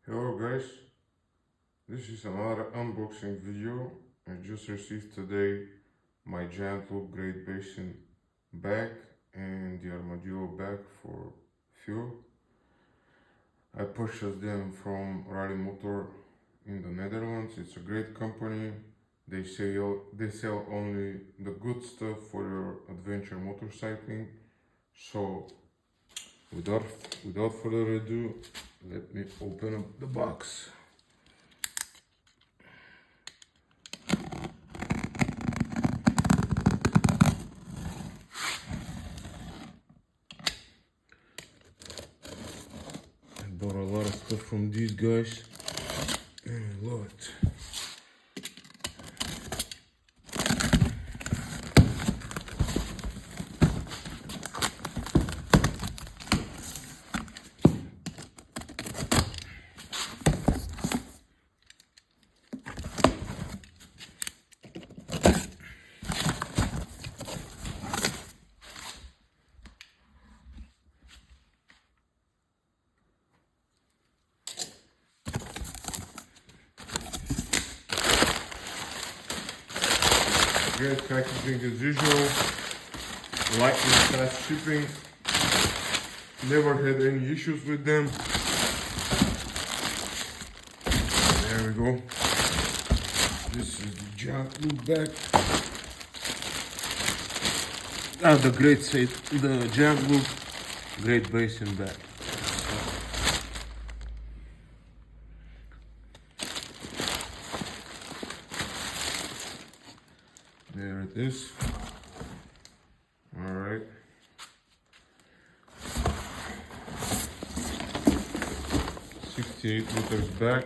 Hello guys, this is another unboxing video. I just received today my Giant Loop Great Basin bag and the Armadillo bag for fuel. I purchased them from Rally Motor in the Netherlands. It's a great company. They sell only the good stuff for your adventure motorcycling. So without further ado, let me open up the box. I bought a lot of stuff from these guys and I love it. Great packaging as usual, lightning fast shipping, never had any issues with them. There we go. This is the Giant Loop bag. The Giant Loop Great Basin bag. There it is. All right. $68 bag.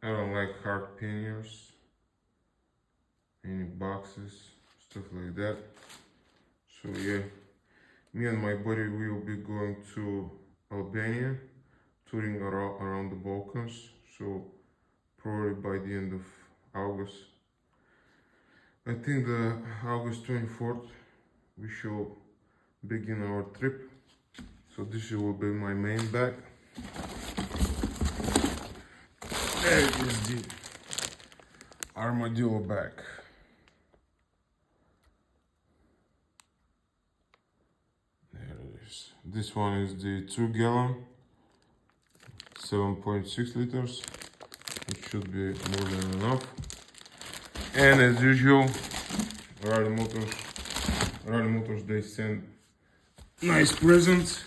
I don't like hard panniers, any boxes, stuff like that. So yeah, me and my buddy will be going to Albania, touring around the Balkans. So probably by the end of August, I think the August 24th, we shall begin our trip. So this will be my main bag. There is the Armadillo bag. There it is. This one is the 2-gallon, 7.6 liters. It should be more than enough. And as usual, Rally Motors, they send nice presents.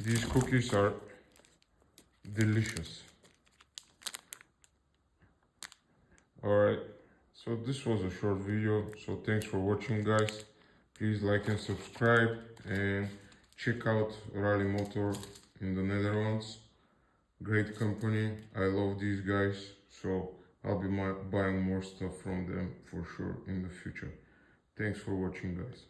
These cookies are delicious. Alright, so this was a short video, so thanks for watching guys. Please like and subscribe and check out Rally Motor in the Netherlands. Great company, I love these guys, so I'll be buying more stuff from them for sure in the future. Thanks for watching guys.